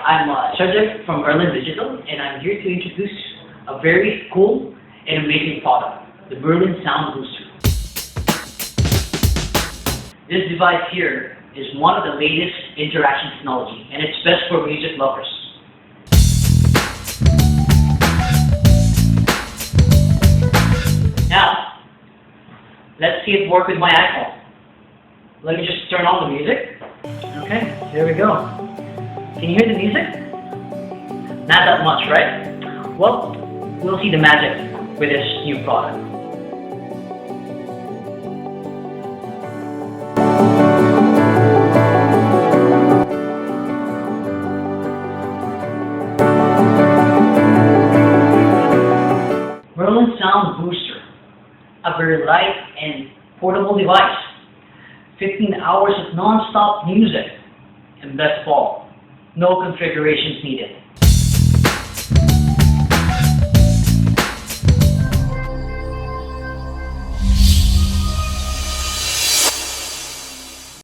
I'm Sajak from Merlin Digital, and I'm here to introduce a very cool and amazing product, the Merlin Sound Booster. This device here is one of the latest interaction technology, and it's best for music lovers. Now, let's see it work with my iPhone. Let me just turn on the music. Okay, here we go. Can you hear the music? Not that much, right? Well, we'll see the magic with this new product. Merlin Sound Booster, a very light and portable device. 15 hours of non-stop music, and best of all, no configurations needed.